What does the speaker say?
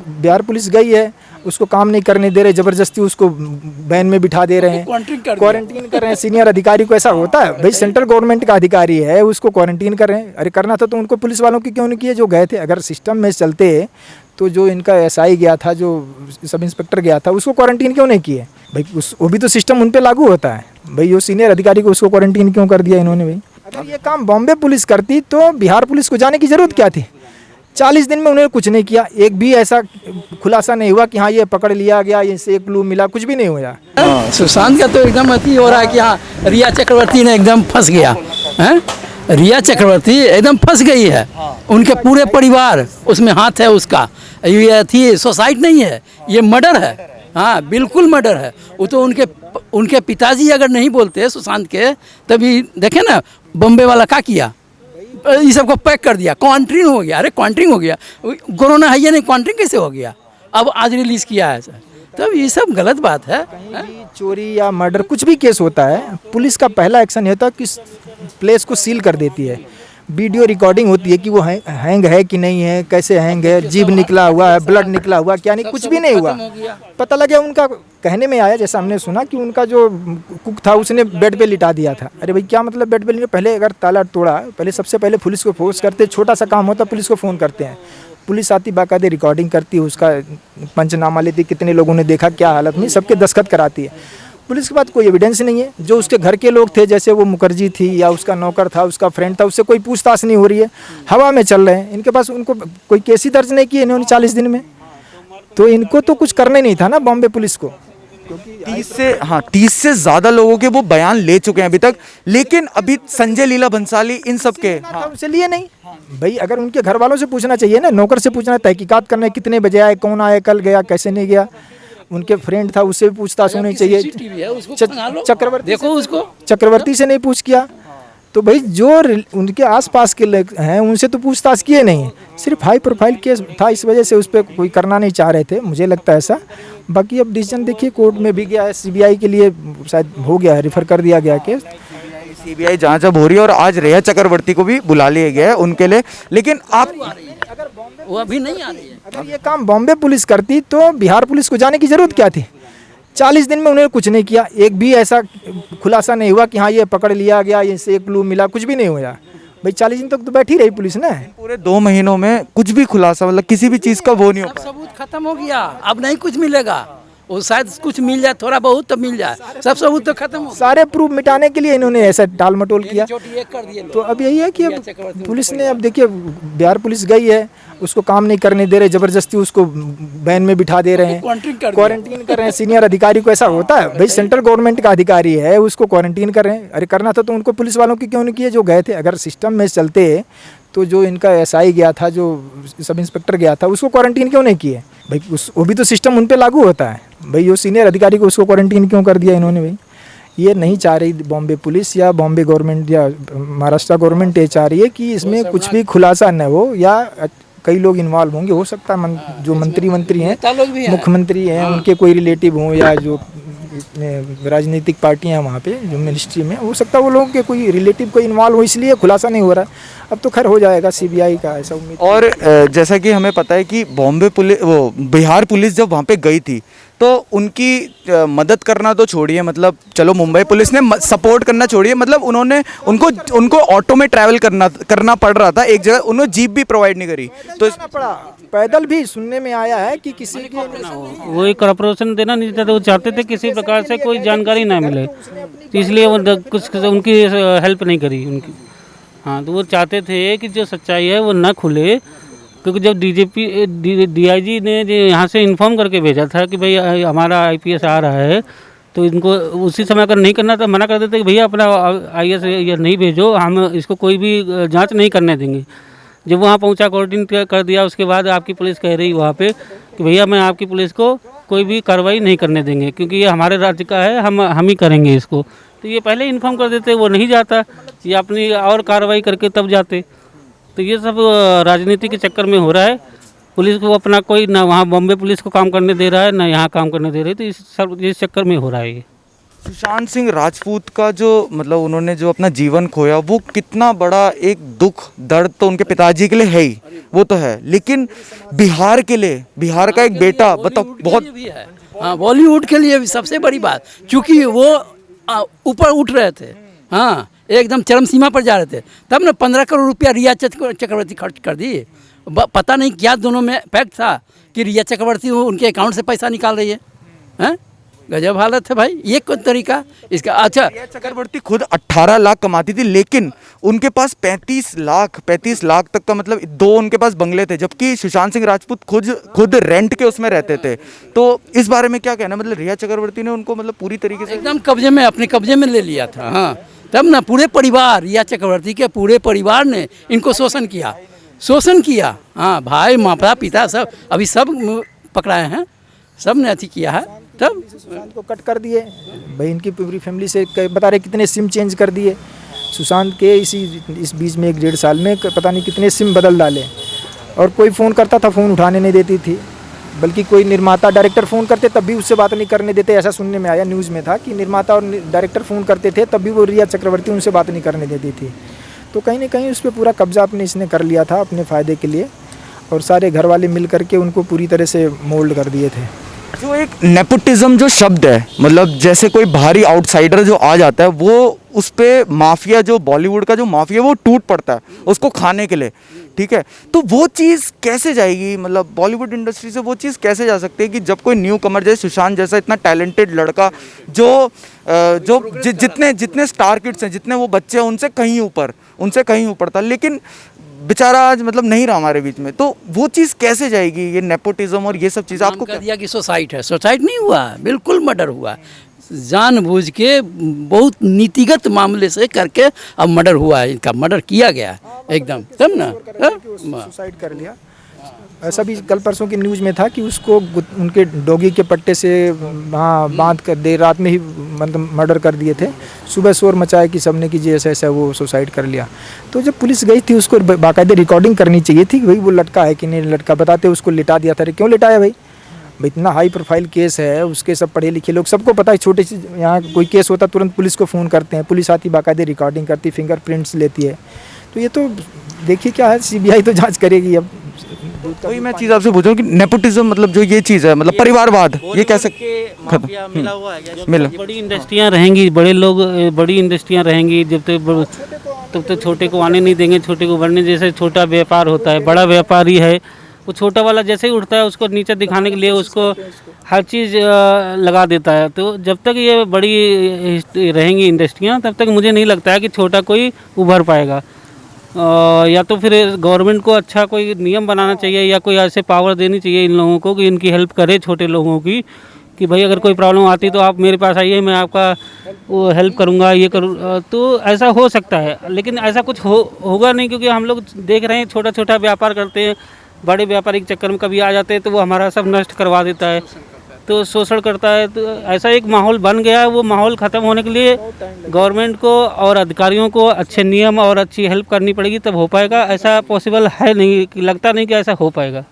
Bihar police गई है, उसको काम नहीं करने दे रहे, ज़बरदस्ती उसको वैन में बिठा दे रहे हैं, क्वारंटीन कर रहे हैं। सीनियर अधिकारी को ऐसा होता है भाई? सेंट्रल गवर्नमेंट का अधिकारी है, उसको क्वारंटीन कर रहे हैं। अरे करना था तो उनको पुलिस वालों की क्यों नहीं किए जो गए थे? अगर सिस्टम में चलते तो जो इनका एसआई गया था, जो सब इंस्पेक्टर गया था, उसको क्वारंटीन क्यों नहीं किए भाई? वो भी तो सिस्टम उन पे लागू होता है भाई। वो सीनियर अधिकारी को उसको क्वारंटीन क्यों कर दिया इन्होंने भाई? अगर ये काम बॉम्बे पुलिस करती तो बिहार पुलिस को जाने की जरूरत क्या थी? 40 दिन में उन्होंने कुछ नहीं किया, एक भी ऐसा खुलासा नहीं हुआ कि हाँ ये पकड़ लिया गया, इससे एक क्लू मिला, कुछ भी नहीं हुआ। सुशांत का तो एकदम अति हो रहा है कि हाँ रिया चक्रवर्ती ने एकदम फंस गया है। रिया चक्रवर्ती एकदम फंस गई है, उनके पूरे परिवार उसमें हाथ है उसका। ये थी सुसाइड नहीं है, ये मर्डर है। हाँ बिल्कुल मर्डर है। वो तो उनके पिताजी अगर नहीं बोलते सुशांत के, तभी देखे ना बॉम्बे वाला क्या किया, ये सबको पैक कर दिया, क्वारंटीन हो गया। अरे क्वारंटीन हो गया, कोरोना है या नहीं, क्वारंटीन कैसे हो गया? अब आज रिलीज किया है सर, तब ये सब गलत बात है। चोरी या मर्डर कुछ भी केस होता है, पुलिस का पहला एक्शन होता है कि प्लेस को सील कर देती है। वीडियो रिकॉर्डिंग होती है कि वो हैंग है कि नहीं है, कैसे हैंग है, जीभ निकला हुआ है, ब्लड निकला हुआ, क्या नहीं, कुछ भी नहीं हुआ। पता लगा, उनका कहने में आया, जैसा हमने सुना कि उनका जो कुक था उसने बेड पे लिटा दिया था। अरे भाई क्या मतलब बेड पे लिटा? पहले अगर ताला तोड़ा, पहले सबसे पहले पुलिस को फोर्स करते, छोटा सा काम होता पुलिस को फ़ोन करते हैं, पुलिस आती, बाकायदे रिकॉर्डिंग करती है, उसका पंचनामा लेती, कितने लोगों ने देखा, क्या हालत में, सबके दस्तखत कराती है। पुलिस के पास कोई एविडेंस नहीं है। जो उसके घर के लोग थे, जैसे वो मुखर्जी थी या उसका नौकर था, उसका फ्रेंड था, उससे कोई पूछताछ नहीं हो रही है, हवा में चल रहे हैं। इनके पास उनको कोई केस ही दर्ज नहीं किए इन्होंने 40 दिन में। तो इनको तो कुछ करना नहीं था ना बॉम्बे पुलिस को। 30 से ज़्यादा लोगों के वो बयान ले चुके हैं अभी तक, लेकिन अभी संजय लीला भंसाली इन सब के उनसे लिए नहीं भाई। अगर उनके घर वालों से पूछना चाहिए ना, नौकर से पूछना, तहकीकात करना, कितने बजे आए, कौन आया, कल गया, कैसे नहीं गया, उनके फ्रेंड था उससे भी पूछताछ होनी चाहिए। चक्रवर्ती देखो, उसको चक्रवर्ती से नहीं पूछ किया तो भाई जो उनके आसपास के लोग हैं उनसे तो पूछताछ किए नहीं। सिर्फ हाई प्रोफाइल केस था, इस वजह से उस पर कोई करना नहीं चाह रहे थे, मुझे लगता है ऐसा। बाकी अब डिसीजन देखिए, कोर्ट में भी गया है, सीबीआई के लिए शायद हो गया है, रेफर कर दिया गया केस। सीबीआई जांच अब हो रही है और आज रेया चक्रवर्ती को भी बुला लिया गया है उनके लिए। लेकिन आप वो अभी नहीं आ रही है। अगर ये काम बॉम्बे पुलिस करती तो बिहार पुलिस को जाने की जरूरत क्या थी? 40 दिन में उन्होंने कुछ नहीं किया, एक भी ऐसा खुलासा नहीं हुआ कि हाँ ये पकड़ लिया गया, इससे एक क्लू मिला, कुछ भी नहीं हुआ भाई। 40 दिन तक तो बैठी रही पुलिस ना। पूरे 2 महीनों में कुछ भी खुलासा, मतलब किसी भी चीज़ का वो नहीं हो पाया। सबूत खत्म हो गया, अब नहीं कुछ मिलेगा। वो शायद कुछ मिल जाए, थोड़ा बहुत तो मिल जाए, सब सबूत तो खत्म हो। सारे प्रूफ मिटाने के लिए इन्होंने ऐसा टाल मटोल किया। तो अब यही है कि अब पुलिस ने, अब देखिए बिहार पुलिस गई है, उसको काम नहीं करने दे रहे, ज़बरदस्ती उसको वैन में बिठा दे रहे हैं, क्वारंटीन कर रहे हैं। सीनियर अधिकारी को ऐसा होता है भाई? सेंट्रल गवर्नमेंट का अधिकारी है, उसको क्वारंटीन कर रहे हैं। अरे करना था तो उनको पुलिस वालों की क्यों नहीं किए जो गए थे? अगर सिस्टम में चलते तो जो इनका एसआई गया था, जो सब इंस्पेक्टर गया था, उसको क्वारंटीन क्यों नहीं किए भाई? वो भी तो सिस्टम उन पे लागू होता है भाई। वो सीनियर अधिकारी को उसको क्वारंटीन क्यों कर दिया इन्होंने भाई? ये नहीं चाह रही बॉम्बे पुलिस या बॉम्बे गवर्नमेंट या महाराष्ट्र गवर्नमेंट, ये चाह रही है कि इसमें कुछ भी खुलासा न हो, या कई लोग इन्वॉल्व होंगे, हो सकता है जो मंत्री हैं, मुख्यमंत्री हैं, उनके कोई रिलेटिव हों, या जो राजनीतिक पार्टियां वहाँ पे जो मिनिस्ट्री में, हो सकता है वो लोगों के कोई रिलेटिव कोई इन्वॉल्व हो, इसलिए खुलासा नहीं हो रहा है। अब तो खैर हो जाएगा, सीबीआई का ऐसा उम्मीद। और जैसा कि हमें पता है कि बॉम्बे पुलिस, वो बिहार पुलिस जब वहाँ पे गई थी तो उनकी मदद करना तो छोड़िए, मतलब चलो मुंबई पुलिस ने सपोर्ट करना छोड़िए, मतलब उनको ऑटो में ट्रैवल करना पड़ रहा था एक जगह, उन्होंने जीप भी प्रोवाइड नहीं करी, तो पड़ा पैदल भी सुनने में आया है कि किसी के वो एक कॉर्पोरेशन देना नहीं चाहते, वो चाहते थे किसी प्रकार से कोई जानकारी ना मिले, तो इसलिए वो कुछ उनकी हेल्प नहीं करी उनकी। हाँ, तो वो चाहते थे कि जो सच्चाई है वो ना खुले, क्योंकि जब डीआईजी ने यहाँ से इन्फॉर्म करके भेजा था कि भाई हमारा आईपीएस आ रहा है, तो इनको उसी समय अगर नहीं करना था, मना कर देते कि भैया अपना आईएएस या नहीं भेजो, हम इसको कोई भी जांच नहीं करने देंगे। जब वहाँ पहुँचा, कोऑर्डिनेट कर दिया, उसके बाद आपकी पुलिस कह रही वहाँ पे कि भैया मैं आपकी पुलिस को कोई भी कार्रवाई नहीं करने देंगे, क्योंकि ये हमारे राज्य का है, हम ही करेंगे इसको। तो ये पहले इन्फॉर्म कर देते, वो नहीं जाता, ये अपनी और कार्रवाई करके तब जाते। तो ये सब राजनीति के चक्कर में हो रहा है। पुलिस को अपना कोई ना वहाँ बॉम्बे पुलिस को काम करने दे रहा है, ना यहाँ काम करने दे रही, तो इस चक्कर में हो रहा है ये। सुशांत सिंह राजपूत का जो मतलब उन्होंने जो अपना जीवन खोया वो कितना बड़ा एक दुख दर्द तो उनके पिताजी के लिए है ही, वो तो है, लेकिन बिहार के लिए, बिहार का एक बेटा बताओ बहुत भी है। हाँ, बॉलीवुड के लिए भी सबसे बड़ी बात, क्योंकि वो ऊपर उठ रहे थे, हाँ एकदम चरम सीमा पर जा रहे थे, तब ना 15 करोड़ रुपया रिया चक्रवर्ती खर्च कर दी। पता नहीं क्या दोनों में पैक्ट था कि रिया चक्रवर्ती उनके अकाउंट से पैसा निकाल रही है, हैं? गजब हालत है भाई, ये कौन तरीका इसका। अच्छा, रिया चक्रवर्ती खुद 18 लाख कमाती थी, लेकिन उनके पास 35 लाख तक का मतलब 2 उनके पास बंगले थे, जबकि सुशांत सिंह राजपूत खुद रेंट के उसमें रहते थे। तो इस बारे में क्या कहना, मतलब रिया चक्रवर्ती ने उनको मतलब पूरी तरीके से एकदम कब्जे में, अपने कब्जे में ले लिया था। हाँ, तब ना पूरे परिवार, रिया चक्रवर्ती के पूरे परिवार ने इनको शोषण किया। हाँ, भाई माता पिता सब अभी सब पकड़ाए हैं, सब ने अथी किया है। तब सुशांत को कट कर दिए भाई, इनकी पूरी फैमिली से बता रहे कितने सिम चेंज कर दिए सुशांत के, इस बीच में 1-1.5 साल में पता नहीं कितने सिम बदल डाले। और कोई फ़ोन करता था, फ़ोन उठाने नहीं देती थी, बल्कि कोई निर्माता डायरेक्टर फ़ोन करते तब भी उससे बात नहीं करने देते। ऐसा सुनने में आया, न्यूज़ में था कि निर्माता और डायरेक्टर फ़ोन करते थे तब भी वो रिया चक्रवर्ती उनसे बात नहीं करने देती थी। तो कहीं ना कहीं उस पर पूरा कब्जा अपने इसने कर लिया था अपने फ़ायदे के लिए, और सारे घर वाले मिल करके उनको पूरी तरह से मोल्ड कर दिए थे। जो एक नेपोटिज्म जो शब्द है, मतलब जैसे कोई बाहरी आउटसाइडर जो आ जाता है वो उस पे माफिया, जो बॉलीवुड का जो माफिया वो टूट पड़ता है उसको खाने के लिए, ठीक है। तो वो चीज़ कैसे जाएगी, मतलब बॉलीवुड इंडस्ट्री से वो चीज़ कैसे जा सकती है कि जब कोई न्यू कमर जैसे सुशांत जैसा इतना टैलेंटेड लड़का जो जितने स्टार किड्स हैं, जितने वो बच्चे हैं उनसे कहीं ऊपर था, लेकिन बेचारा आज मतलब नहीं रहा हमारे बीच में, तो वो चीज़ कैसे जाएगी, ये नेपोटिज्म और ये सब चीज़ आपको कर दिया कि सुसाइड है। सुसाइड नहीं हुआ, बिल्कुल मर्डर हुआ, जानबूझ के बहुत नीतिगत मामले से करके अब मर्डर हुआ है, इनका मर्डर किया गया एकदम, तब ना सुसाइड कर लिया। ऐसा भी कल परसों की न्यूज़ में था कि उसको उनके डॉगी के पट्टे से वहाँ बांध कर देर रात में ही मतलब मर्डर कर दिए थे। सुबह शोर मचाया कि सबने कि ऐसा ऐसा वो सुसाइड कर लिया। तो जब पुलिस गई थी उसको बाकायदे रिकॉर्डिंग करनी चाहिए थी कि भाई वो लटका है कि नहीं लटका, बताते उसको लिटा दिया था। अरे क्यों लिटाया भाई इतना हाई प्रोफाइल केस है, उसके सब पढ़े लिखे लोग, सबको पता है छोटे से यहाँ कोई केस होता तुरंत पुलिस को फ़ोन करते हैं, पुलिस आती बाकायदे रिकॉर्डिंग करती, फिंगरप्रिंट्स लेती है। तो ये तो देखिए क्या है, सीबीआई तो जांच करेगी। अब वही मैं चीज़ आपसे पूछ रहा हूँ कि नेपोटिज्म मतलब जो ये चीज़ है, मतलब परिवारवाद, ये कैसे मिला हुआ है। मिला बड़ी इंडस्ट्रियाँ रहेंगी, बड़े लोग, बड़ी इंडस्ट्रियाँ रहेंगी, जब तक छोटे को आने नहीं देंगे, छोटे को बढ़ने। जैसे छोटा व्यापार होता है, बड़ा व्यापारी है वो छोटा वाला जैसे ही उठता है उसको नीचे दिखाने के लिए उसको हर चीज़ लगा देता है। तो जब तक ये बड़ी रहेंगी इंडस्ट्रियाँ तब तक मुझे नहीं लगता है कि छोटा कोई उभर पाएगा। या तो फिर गवर्नमेंट को अच्छा कोई नियम बनाना चाहिए या कोई ऐसे पावर देनी चाहिए इन लोगों को कि इनकी हेल्प करे, छोटे लोगों की, कि भाई अगर कोई प्रॉब्लम आती तो आप मेरे पास आइए, मैं आपका वो हेल्प करूँगा, ये करूँ। तो ऐसा हो सकता है, लेकिन ऐसा कुछ होगा नहीं, क्योंकि हम लोग देख रहे हैं छोटा छोटा व्यापार करते हैं, बड़े व्यापारी के चक्कर में कभी आ जाते हैं तो वो हमारा सब नष्ट करवा देता है, तो शोषण करता है। तो ऐसा एक माहौल बन गया है। वो माहौल ख़त्म होने के लिए गवर्नमेंट को और अधिकारियों को अच्छे नियम और अच्छी हेल्प करनी पड़ेगी, तब हो पाएगा। ऐसा पॉसिबल है नहीं, लगता नहीं कि ऐसा हो पाएगा।